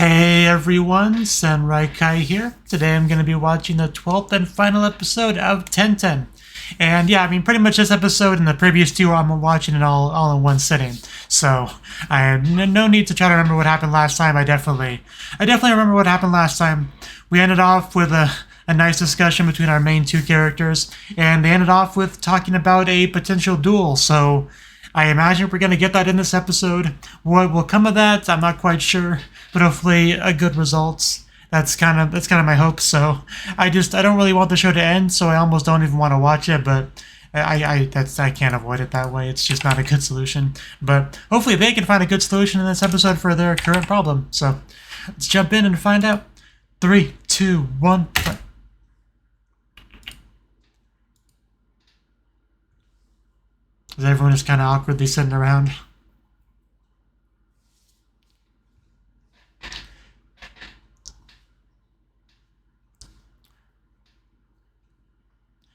Hey everyone, Samurai Kai here. Today I'm going to be watching the 12th and final episode of Tenten. And yeah, I mean, pretty much this episode and the previous two, I'm watching it all in one sitting. So I have no need to try to remember what happened last time. I definitely remember what happened last time. We ended off with a nice discussion between our main two characters, and they ended off with talking about a potential duel. So I imagine we're going to get that in this episode. What will come of that, I'm not quite sure, but hopefully a good results. That's kind of my hope. So I don't really want the show to end, so I almost don't even want to watch it. But I can't avoid it that way. It's just not a good solution. But hopefully they can find a good solution in this episode for their current problem. So let's jump in and find out. 3, 2, 1, play. Is everyone just kind of awkwardly sitting around?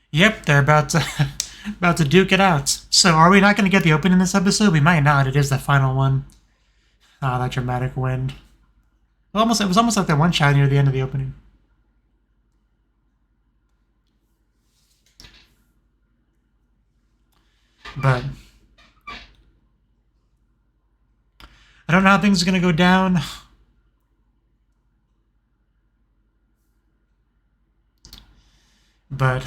Yep, they're about to duke it out. So are we not going to get the opening in this episode? We might not. It is the final one. Ah, that dramatic wind. It was almost like that one shot near the end of the opening. But I don't know how things are going to go down. But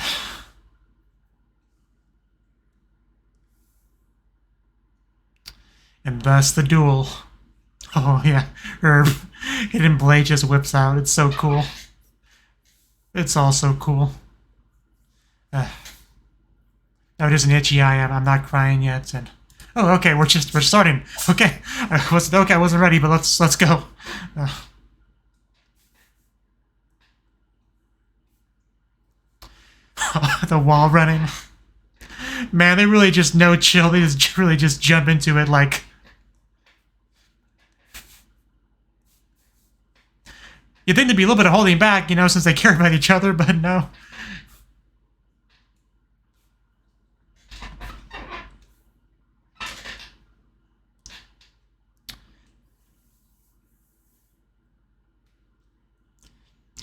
and thus the duel. Oh yeah, her hidden blade just whips out. It's so cool. It's all so cool. Oh, it is an itchy eye. I'm not crying yet. And oh, okay, we're starting. Okay, I wasn't ready, but let's go. The wall running. Man, they really just no chill. They just really just jump into it like. You'd think there'd be a little bit of holding back, since they care about each other, but no.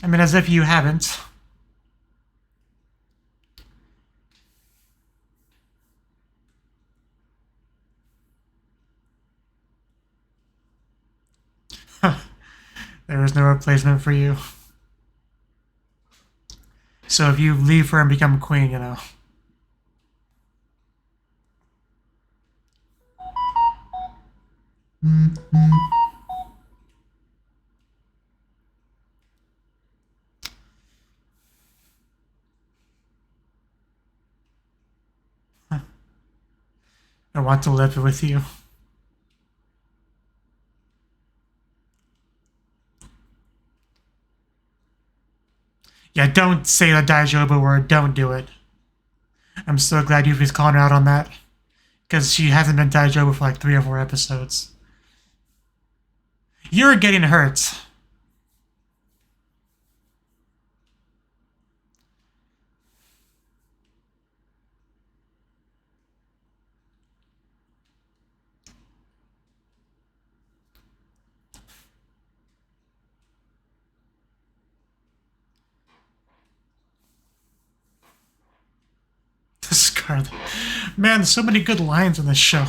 I mean, as if you haven't. There is no replacement for you. So if you leave her and become queen, I want to live with you. Yeah, don't say the Daijobu word. Don't do it. I'm so glad Yuffie's calling her out on that. Because she hasn't been Daijobu for like 3 or 4 episodes. You're getting hurt. Scarlet. Man, there's so many good lines in this show.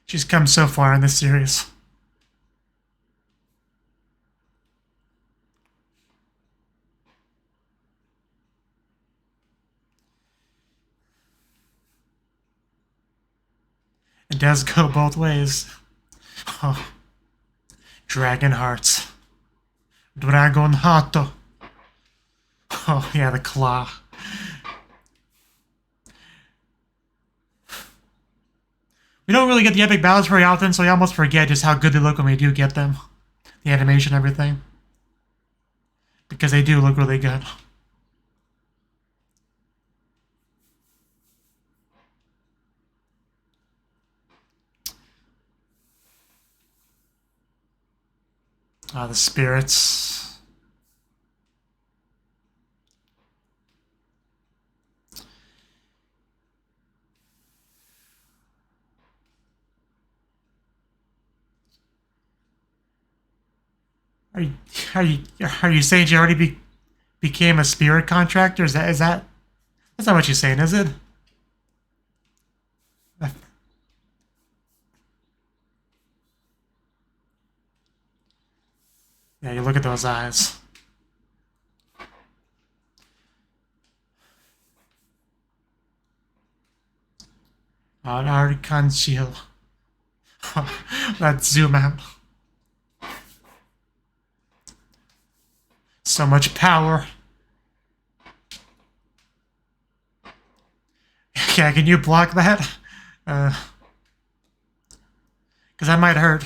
She's come so far in this series. It does go both ways. Oh. Dragon hearts. Dragon Hato. Oh, yeah, the claw. We don't really get the epic battles very often, so I almost forget just how good they look when we do get them. The animation, everything. Because they do look really good. Ah, the spirits. Are you are you saying she already became a spirit contractor? Is that that's not what you're saying, is it? Yeah, you look at those eyes. Archangel. Let's zoom out. So much power. Yeah, can you block that? Because that might hurt.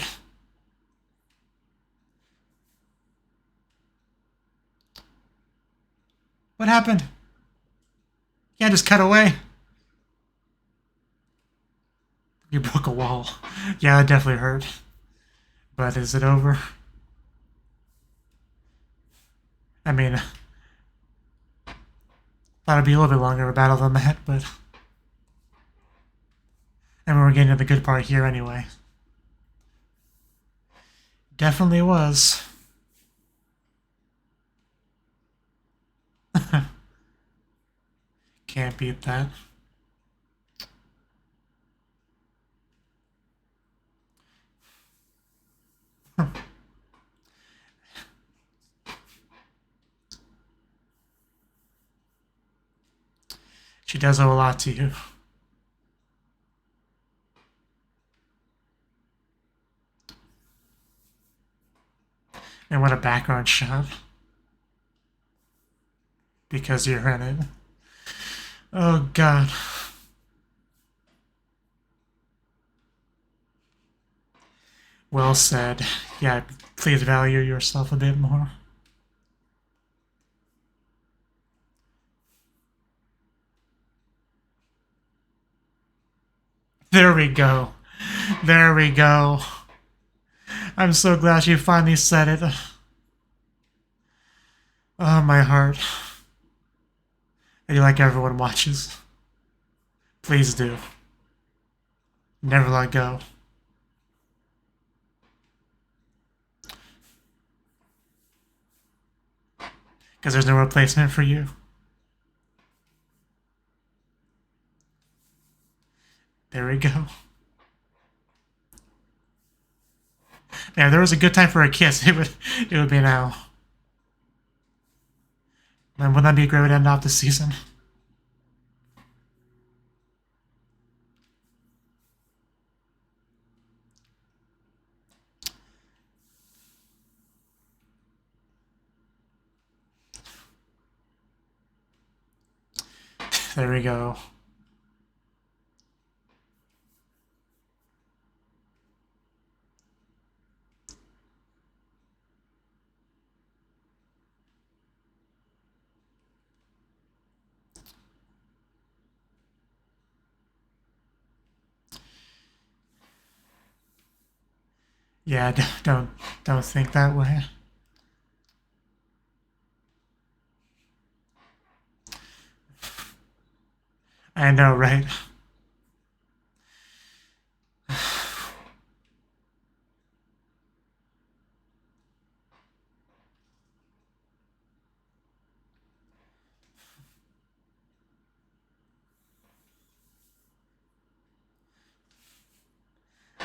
What happened? Yeah, just cut away. You broke a wall. Yeah, that definitely hurt. But is it over? I mean, thought it'd be a little bit longer of a battle than that, but... And we're getting to the good part here anyway. Definitely was. Can't beat that. She does owe a lot to you. And what a background shot. Because you're in it. Oh god. Well said. Yeah, please value yourself a bit more. There we go. There we go. I'm so glad you finally said it. Oh, my heart. I do like everyone watches. Please do. Never let go. Because there's no replacement for you. There we go. Yeah, if there was a good time for a kiss, it would be now. And wouldn't that be a great way to end off the season? There we go. Yeah, don't think that way. I know, right?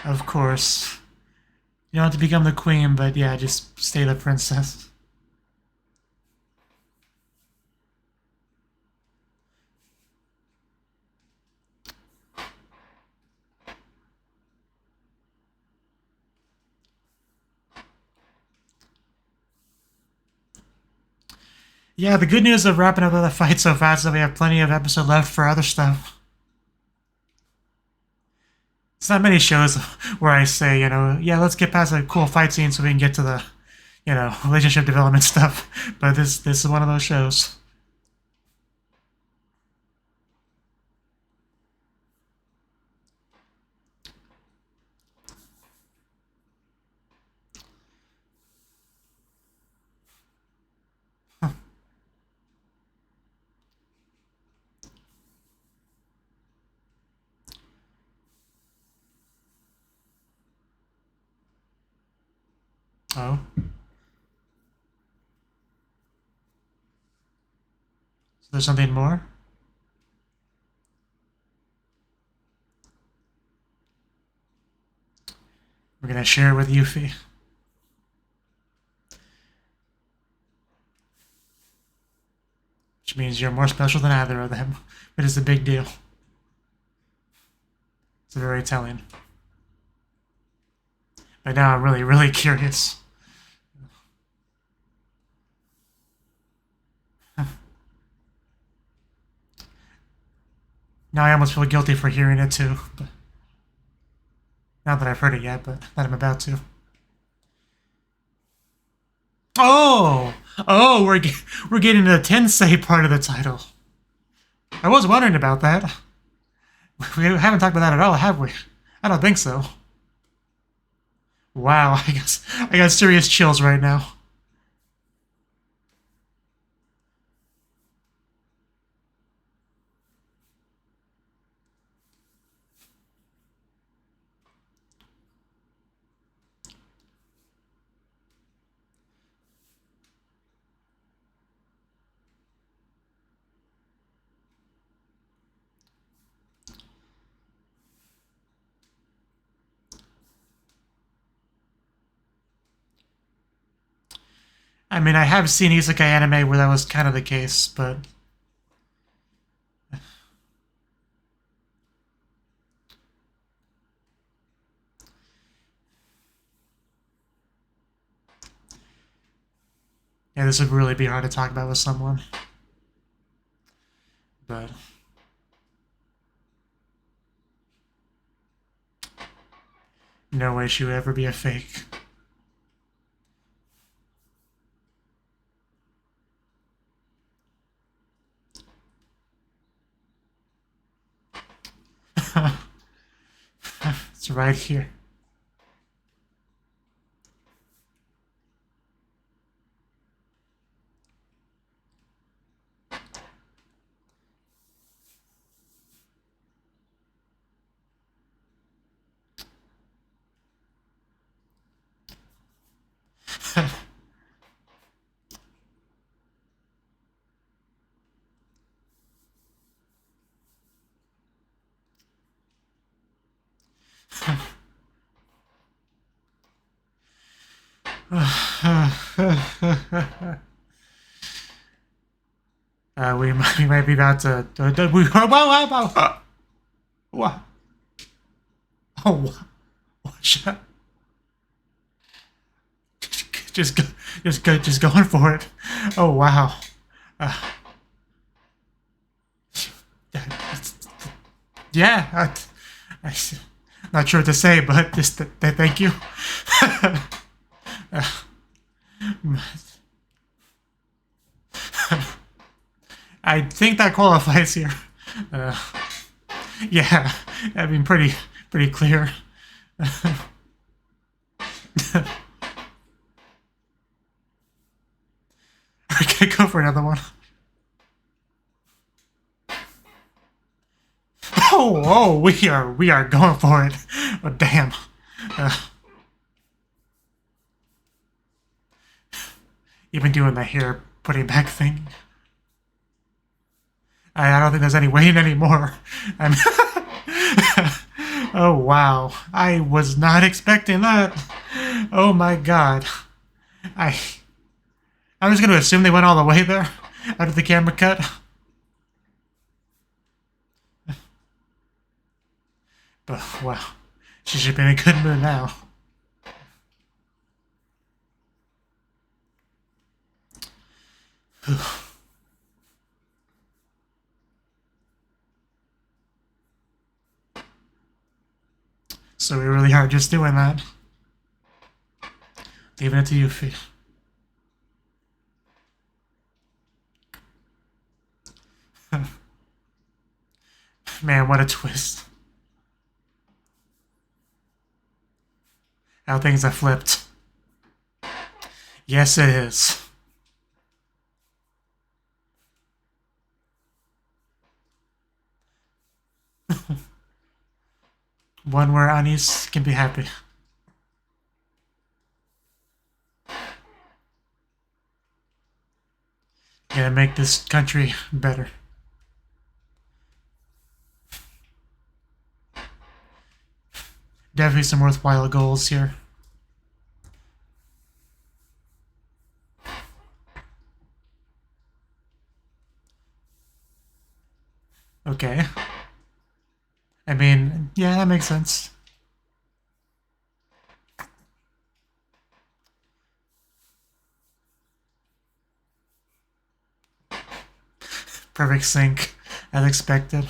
Of course. You don't have to become the queen, but yeah, just stay the princess. Yeah, the good news of wrapping up the fight so fast is that we have plenty of episode left for other stuff. It's not many shows where I say, yeah, let's get past a cool fight scene so we can get to the, relationship development stuff. But this is one of those shows. Oh. there's something more? We're gonna share it with Yuffie. Which means you're more special than either of them. But it's a big deal. It's very telling. But now I'm really, really curious. Now I almost feel guilty for hearing it too. But not that I've heard it yet, but that I'm about to. Oh! Oh, we're getting the Tensei part of the title. I was wondering about that. We haven't talked about that at all, have we? I don't think so. Wow, I got serious chills right now. I mean, I have seen isekai anime where that was kind of the case, but... yeah, this would really be hard to talk about with someone. But... no way she would ever be a fake. It's right here. We might be about to. What? Oh, what? Just going for it. Oh wow. Yeah. I'm not sure what to say, but just thank you. I think that qualifies here. Yeah, I mean, pretty clear. Okay, go for another one. Oh, we are going for it. Oh, damn. Even doing the hair putting back thing. I don't think there's any waiting anymore. Oh, wow. I was not expecting that. Oh, my God. I'm just going to assume they went all the way there after the camera cut. But, wow. She should be in a good mood now. So we really are just doing that. Leaving it to you, Fee. Man, what a twist. How things have flipped. Yes, it is. One where Anis can be happy. gonna make this country better. Definitely some worthwhile goals here. Okay. I mean, yeah, that makes sense. Perfect sync, as expected.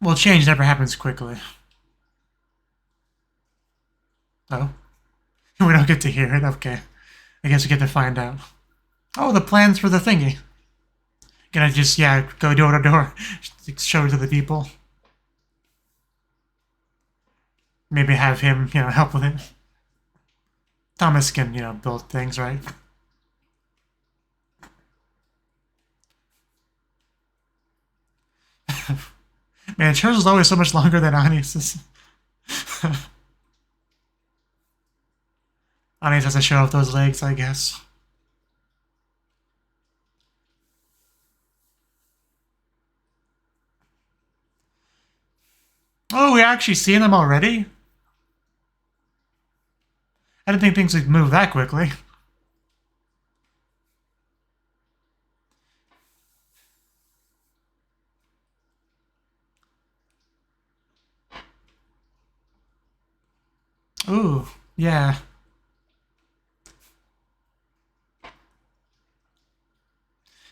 Well, change never happens quickly. Oh. We don't get to hear it? Okay. I guess we get to find out. Oh, the plans for the thingy. Gonna just, yeah, go door to door. Show it to the people. Maybe have him, help with it. Thomas can, build things, right? Man, Charles is always so much longer than Ani's. Ani's has to show off those legs, I guess. Oh, we actually seen them already? I didn't think things would move that quickly. Ooh, yeah.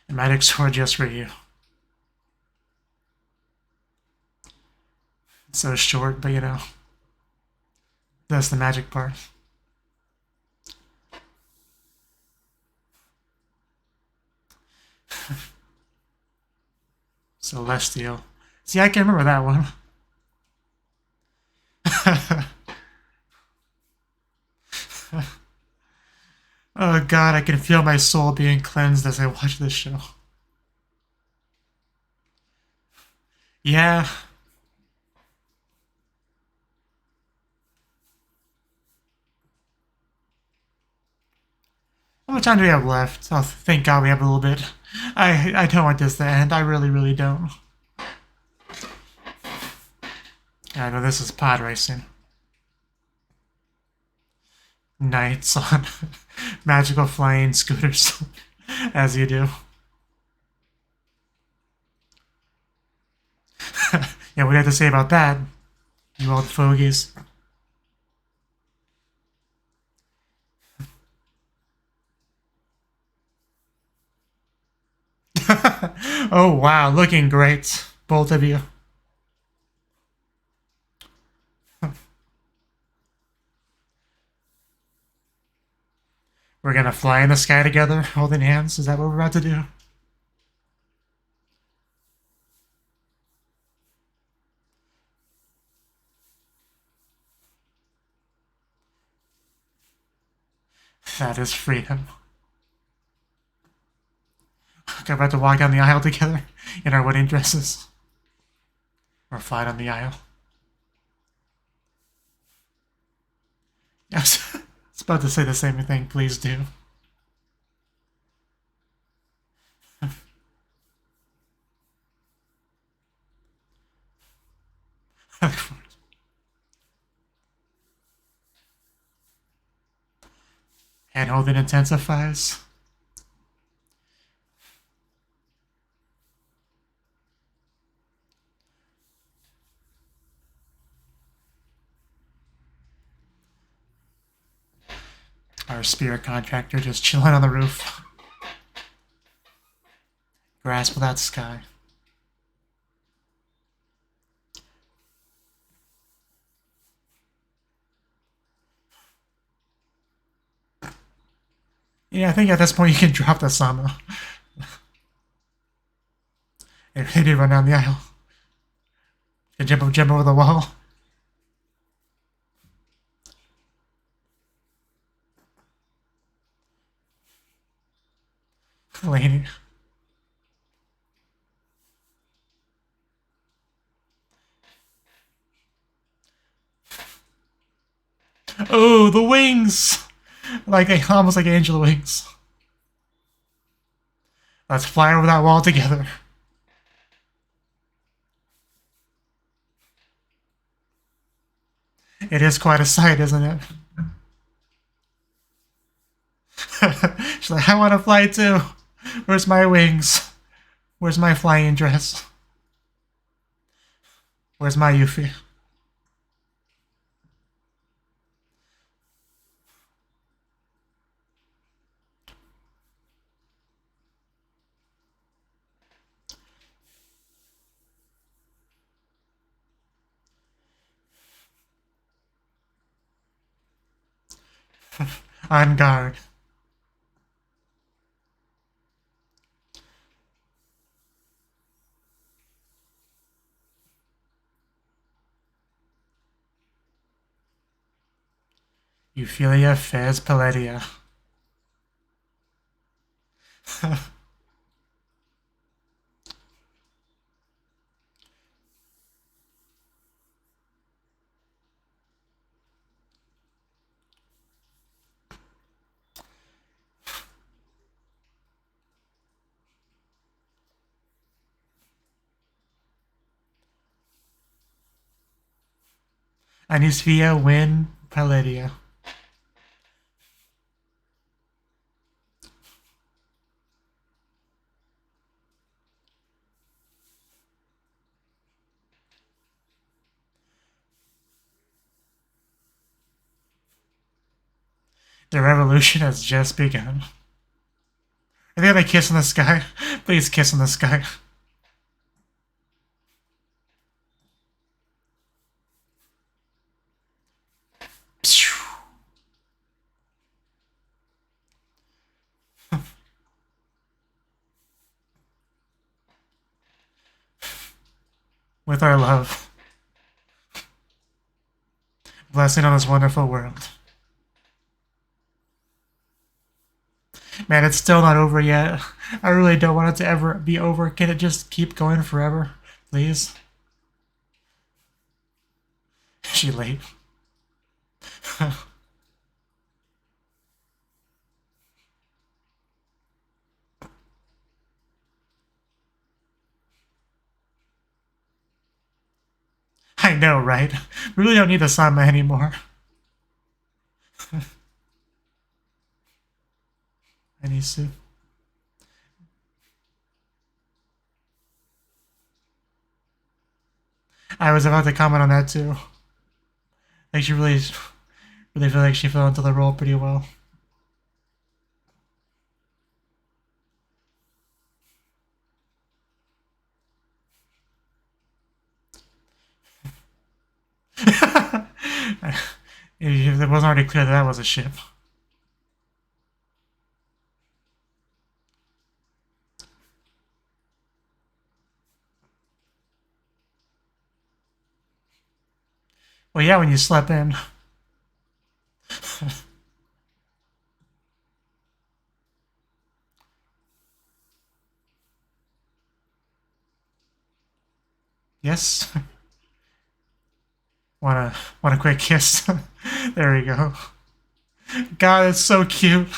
A magic sword just for you. It's so short, but that's the magic part. Celestial. See, I can remember that one. Oh god, I can feel my soul being cleansed as I watch this show. Yeah. How much time do we have left? Oh, thank god we have a little bit. I don't want this to end. I really, really don't. I know this is pod racing. Knights on magical flying scooters, as you do. Yeah, what do you have to say about that, you old fogies? Oh wow, looking great, both of you. We're gonna fly in the sky together, holding hands? Is that what we're about to do? That is freedom. We're about to walk down the aisle together in our wedding dresses. Or fly down the aisle. I was about to say the same thing, please do. Handholding intensifies. Our spirit contractor just chilling on the roof. Grass without sky. Yeah, I think at this point you can drop the Sama. It really run down the aisle. You jump over the wall. Lady. Oh, the wings! Like, almost like angel wings. Let's fly over that wall together. It is quite a sight, isn't it? She's like, I want to fly too. Where's my wings? Where's my flying dress? Where's my Yuffie? On guard. Euphilia Fez Paledia. Anisvia Win Paledia. The revolution has just begun. Are they gonna kiss in the sky? Please kiss in the sky. With our love. Blessing on this wonderful world. Man, it's still not over yet. I really don't want it to ever be over. Can it just keep going forever? Please? Is she late? I know, right? We really don't need the Sama anymore. Anisu. I was about to comment on that too. Like she really feel like she fell into the role pretty well. If it wasn't already clear that was a ship. Well, yeah, when you slept in. Yes. Want a quick kiss? There we go. God, it's so cute.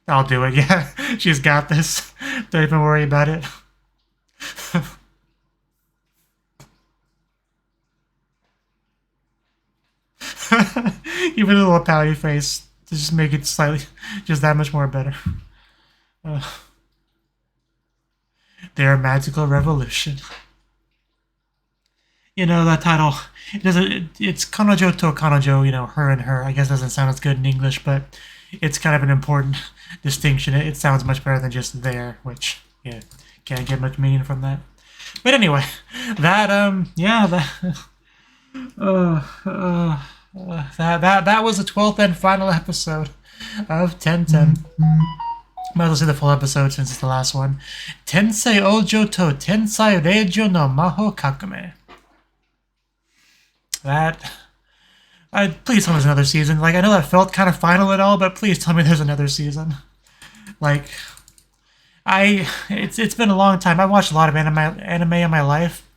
I'll do it, yeah. She's got this. Don't even worry about it. Even a little pouty face to just make it slightly, just that much more better. Their magical revolution. You know, that title, it's Kanojo to Kanojo, you know, her and her. I guess doesn't sound as good in English, but it's kind of an important distinction. It sounds much better than just there, which, yeah, can't get much meaning from that. But anyway, that, yeah, that was the 12th and final episode of 1010. Might as well see the full episode since it's the last one. Tensei Oujo to Tensai Reijou no Mahou Kakumei. Please tell me there's another season. Like, I know that felt kind of final and all, but please tell me there's another season. Like, It's been a long time. I've watched a lot of anime in my life,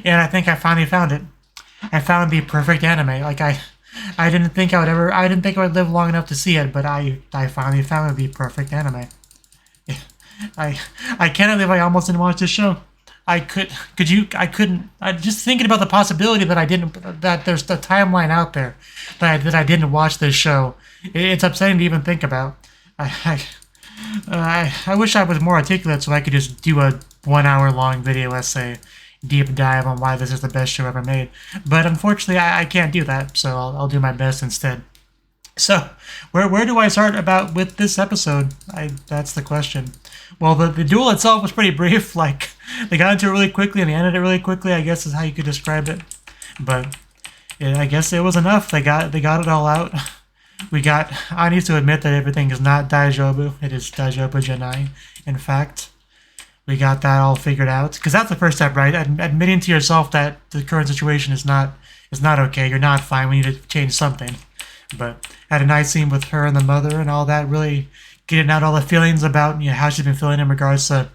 and I think I finally found it. I found the perfect anime. Like I didn't think I didn't think I would live long enough to see it, but I finally found the perfect anime. I can't believe I almost didn't watch this show. I couldn't. I just thinking about the possibility that there's the timeline out there that I didn't watch this show. It's upsetting to even think about. I wish I was more articulate so I could just do a 1 hour long video essay, deep dive on why this is the best show ever made. But unfortunately, I can't do that, so I'll do my best instead. So, where do I start with this episode? That's the question. Well, the duel itself was pretty brief. Like, they got into it really quickly and they ended it really quickly, I guess is how you could describe it. But yeah, I guess it was enough. They got it all out. I need to admit that everything is not Daijobu. It is Daijobu Janai. In fact, we got that all figured out. Because that's the first step, right? Admitting to yourself that the current situation is not okay. You're not fine. We need to change something. But had a nice scene with her and the mother and all that, really getting out all the feelings about how she's been feeling in regards to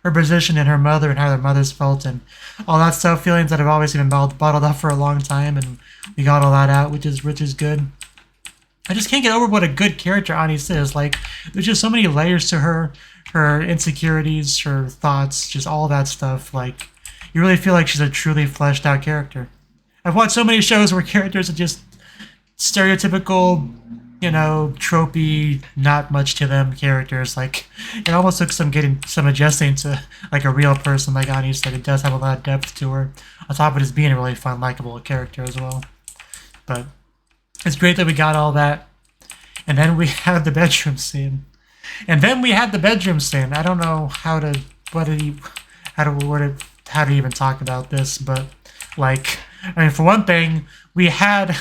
her position and her mother and how their mother's felt and all that stuff. Feelings that have obviously been bottled up for a long time, and we got all that out, which is good. I just can't get over what a good character Anis is. Like, there's just so many layers to her insecurities, her thoughts, just all that stuff. Like, you really feel like she's a truly fleshed out character. I've watched so many shows where characters are just stereotypical, tropey, not much to them characters. Like, it almost took some adjusting to like a real person like Anis, that it does have a lot of depth to her, on top of just being a really fun, likable character as well. But it's great that we got all that. And then we had the bedroom scene. I don't know how to even talk about this, but like, I mean, for one thing, we had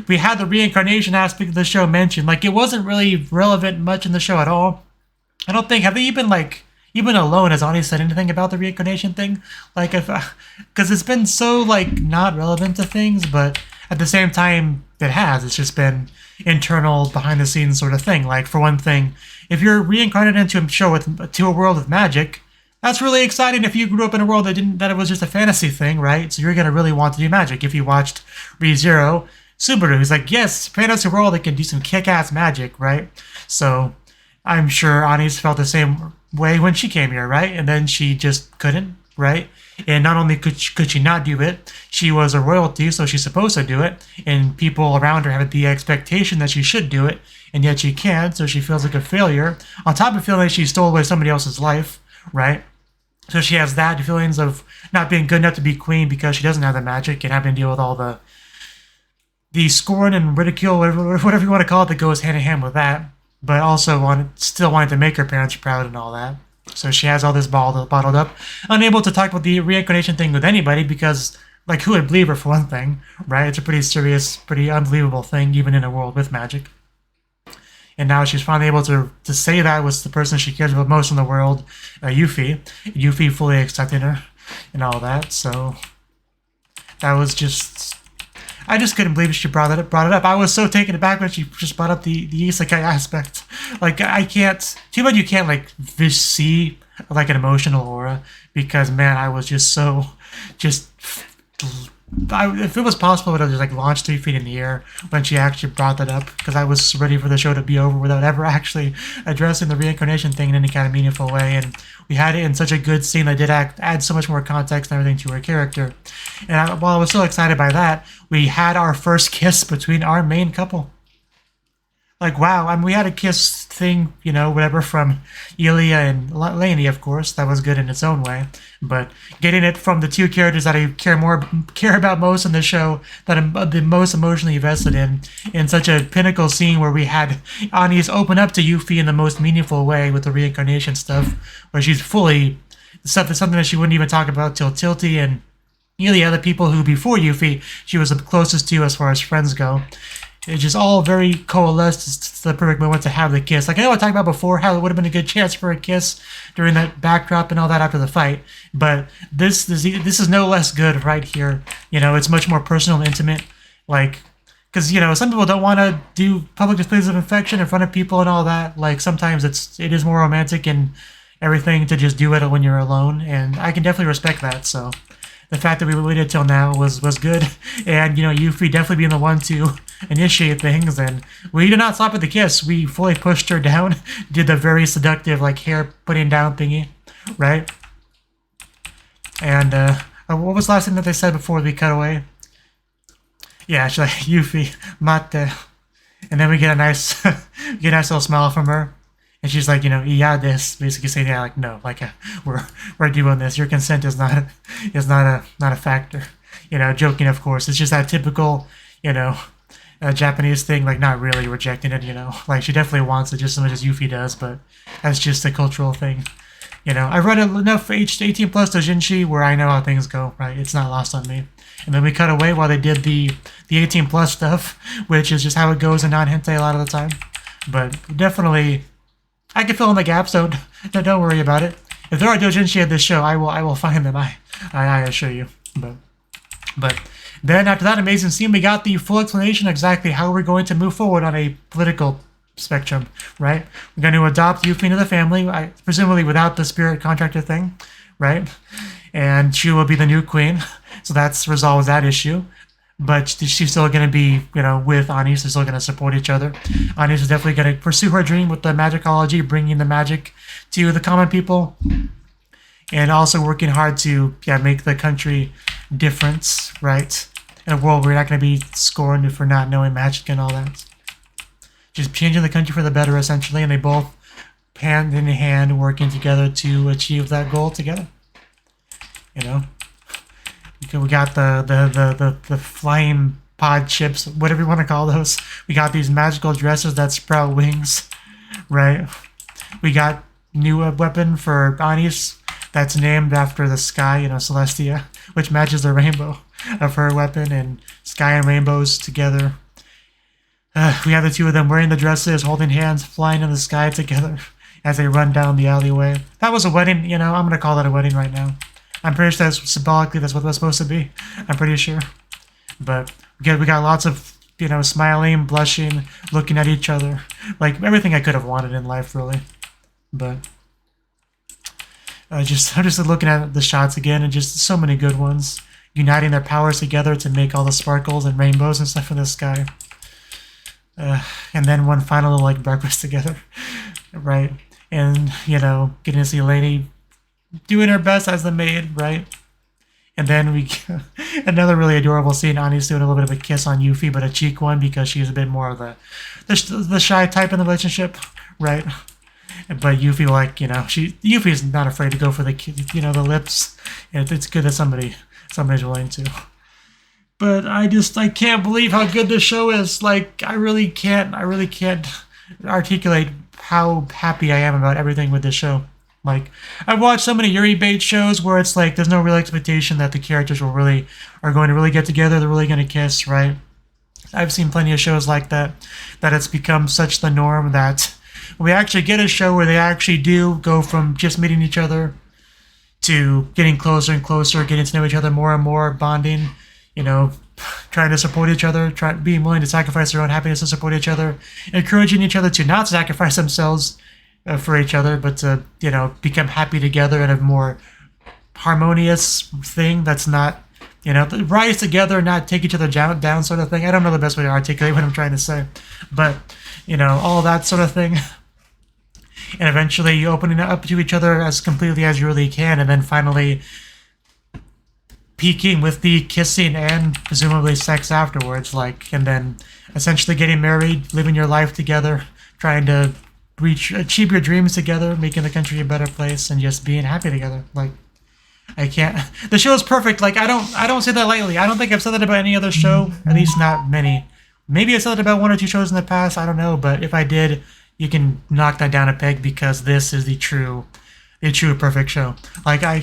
the reincarnation aspect of the show mentioned. Like, it wasn't really relevant much in the show at all. I don't think, have they even alone has Ani said anything about the reincarnation thing? Like, because it's been so like not relevant to things, but at the same time it has. It's just been internal, behind the scenes sort of thing. Like, for one thing, if you're reincarnated into a world with magic, that's really exciting if you grew up in a world that it was just a fantasy thing, right? So you're going to really want to do magic. If you watched ReZero, Subaru, who's like, yes, fantasy world that can do some kick-ass magic, right? So I'm sure Anis felt the same way when she came here, right? And then she just couldn't, right? And not only could she not do it, she was a royalty, so she's supposed to do it. And people around her have the expectation that she should do it, and yet she can't, so she feels like a failure. On top of feeling like she stole away somebody else's life, right? So she has that feelings of not being good enough to be queen because she doesn't have the magic, and having to deal with all the scorn and ridicule, whatever you want to call it, that goes hand in hand with that. But also still wanting to make her parents proud and all that. So she has all this bottled up, unable to talk about the reincarnation thing with anybody because, like, who would believe her for one thing, right? It's a pretty serious, pretty unbelievable thing, even in a world with magic. And now she's finally able to say that with the person she cares about most in the world, Yuffie. Yuffie fully accepting her and all that. So that was just... I just couldn't believe she brought it up. I was so taken aback when she just brought up the isekai aspect. Like, I can't... Too bad you can't, like, see, like, an emotional aura. Because, man, I was just so... if it was possible, I would have just like launched 3 feet in the air when she actually brought that up, because I was ready for the show to be over without ever actually addressing the reincarnation thing in any kind of meaningful way. And we had it in such a good scene that did add so much more context and everything to her character. And while I was so excited by that, we had our first kiss between our main couple. Like, wow, I mean, we had a kiss thing, whatever, from Ilya and Lainey, of course. That was good in its own way. But getting it from the two characters that I care about most in the show, that I'm the most emotionally invested in such a pinnacle scene where we had Anis open up to Yuffie in the most meaningful way with the reincarnation stuff, where she's fully... something that she wouldn't even talk about till Tilty and Ilya, the people who, before Yuffie, she was the closest to as far as friends go. It just all very coalesced to the perfect moment to have the kiss. Like, I know I talked about before how it would have been a good chance for a kiss during that backdrop and all that after the fight, but this is no less good right here. It's much more personal and intimate. Like, because some people don't want to do public displays of affection in front of people and all that. Like, sometimes it is more romantic and everything to just do it when you're alone, and I can definitely respect that. So the fact that we waited till now was good, and Yuffie definitely being the one to initiate things, and we did not stop at the kiss. We fully pushed her down, did the very seductive like hair putting down thingy, right? And what was the last thing that they said before we cut away? Yeah, she's like, Yuffie, mate. And then we get a nice, little smile from her. And she's like, yeah, this, basically saying, yeah, like, no, like, we're doing this. Your consent is not a factor. Joking, of course. It's just that typical, Japanese thing, like, not really rejecting it, Like, she definitely wants it just as much as Yuffie does, but that's just a cultural thing. I've read enough 18 plus doujinshi where I know how things go, right? It's not lost on me. And then we cut away while they did the 18 plus stuff, which is just how it goes in non-hentai a lot of the time. But definitely, I can fill in the gaps, so don't worry about it. If there are doujinshi at this show, I will find them. I assure you. But then after that amazing scene, we got the full explanation exactly how we're going to move forward on a political spectrum, right? We're going to adopt Yuffie into the family, presumably without the spirit contractor thing, right? And she will be the new queen, so that's resolves that issue. But she's still going to be, with Anis. They're still going to support each other. Anis is definitely going to pursue her dream with the magicology, bringing the magic to the common people, and also working hard to make the country different, right? In a world where you're not going to be scorned for not knowing magic and all that. Just changing the country for the better, essentially, and they both hand in hand working together to achieve that goal together. We got the flying pod chips, whatever you want to call those. We got these magical dresses that sprout wings, right? We got new weapon for Anis that's named after the sky, Celestia, which matches the rainbow of her weapon, and sky and rainbows together. We have the two of them wearing the dresses, holding hands, flying in the sky together as they run down the alleyway. That was a wedding, I'm going to call that a wedding right now. I'm pretty sure symbolically that's what that's supposed to be. I'm pretty sure. But we got lots of, smiling, blushing, looking at each other. Like everything I could have wanted in life, really. But I'm just looking at the shots again, and just so many good ones. Uniting their powers together to make all the sparkles and rainbows and stuff in the sky. And then one final little, breakfast together, right? And, getting to see Lady doing her best as the maid, right? And then we another really adorable scene. Ani's doing a little bit of a kiss on Yuffie, but a cheek one because she's a bit more of the shy type in the relationship, right? But Yuffie, Yuffie's not afraid to go for the the lips. And it's good that somebody's willing to. But I can't believe how good this show is. I really can't articulate how happy I am about everything with this show. I've watched so many Yuri bait shows where it's there's no real expectation that the characters are going to really get together, they're really going to kiss, right? I've seen plenty of shows like that it's become such the norm that we actually get a show where they actually do go from just meeting each other to getting closer and closer, getting to know each other more and more, bonding, trying to support each other, being willing to sacrifice their own happiness to support each other, encouraging each other to not sacrifice themselves for each other, but to, become happy together in a more harmonious thing that's not, rise together, not take each other down sort of thing. I don't know the best way to articulate what I'm trying to say, but, all that sort of thing. And eventually opening up to each other as completely as you really can, and then finally peaking with the kissing and presumably sex afterwards, and then essentially getting married, living your life together, trying to achieve your dreams together, making the country a better place, and just being happy together. I can't. The show is perfect. I don't say that lightly. I don't think I've said that about any other show. At least not many. Maybe I said that about one or two shows in the past. I don't know. But if I did, you can knock that down a peg because this is the true perfect show. I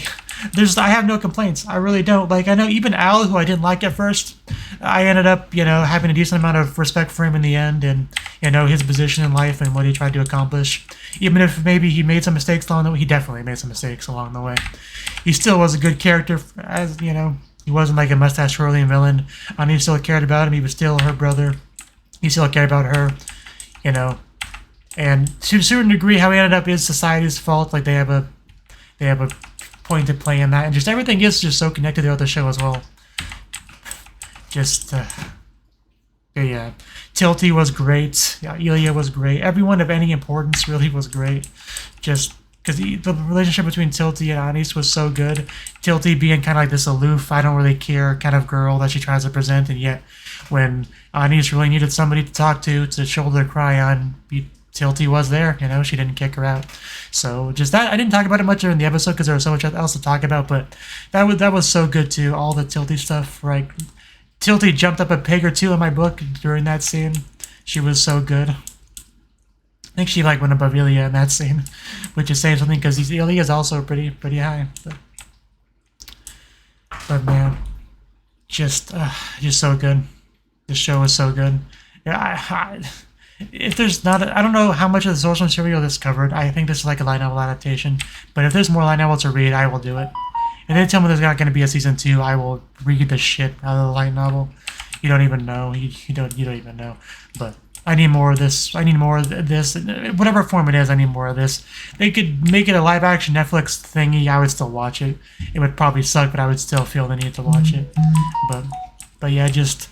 have no complaints. I really don't. I know even Al, who I didn't like at first, I ended up, having a decent amount of respect for him in the end, and his position in life and what he tried to accomplish. Even if maybe he made some mistakes along the way, he definitely made some mistakes along the way. He still was a good character, as he wasn't a mustache twirling villain. He still cared about him. He was still her brother. He still cared about her. And to a certain degree, how he ended up is society's fault. Like they have a point to play in that, and just everything is just so connected throughout the show as well. Just yeah, Tilty was great. Yeah, Ilya was great. Everyone of any importance really was great. Just because the relationship between Tilty and Anis was so good. Tilty being kind of like this aloof, I don't really care kind of girl that she tries to present, and yet when Anis really needed somebody to talk to shoulder cry on, Tilty was there. You know, she didn't kick her out. So just that, I didn't talk about it much during the episode because there was so much else to talk about, but that was so good too. All the Tilty stuff, right? Tilty jumped up a peg or two in my book during that scene. She was so good. I think she went above Ilya in that scene, which is saying something because Ilya is also pretty high. But man, just so good. This show is so good. Yeah, if there's not, I don't know how much of the source material this covered. I think this is like a light novel adaptation. But if there's more light novel to read, I will do it. And they tell me there's not going to be a season 2, I will read the shit out of the light novel. You don't even know. You don't even know. But I need more of this. I need more of this. Whatever form it is, I need more of this. They could make it a live action Netflix thingy. I would still watch it. It would probably suck, but I would still feel the need to watch it. But yeah, just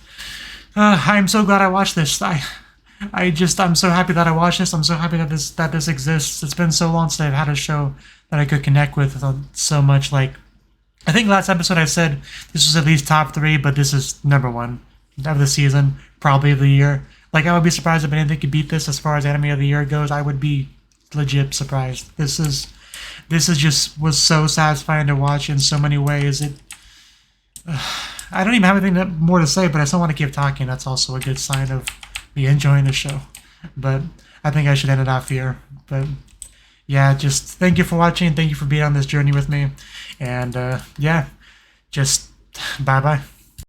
I'm so glad I watched this. I'm so happy that I watched this. I'm so happy that this exists. It's been so long since I've had a show that I could connect with so much. Like, I think last episode I said this was at least top 3, but this is number 1 of the season, probably of the year. Like, I would be surprised if anything could beat this as far as anime of the year goes. I would be legit surprised. This is just was so satisfying to watch in so many ways. I don't even have anything more to say, but I still want to keep talking. That's also a good sign of me enjoying the show. But I think I should end it off here. But yeah, just thank you for watching. Thank you for being on this journey with me. And yeah, just bye-bye.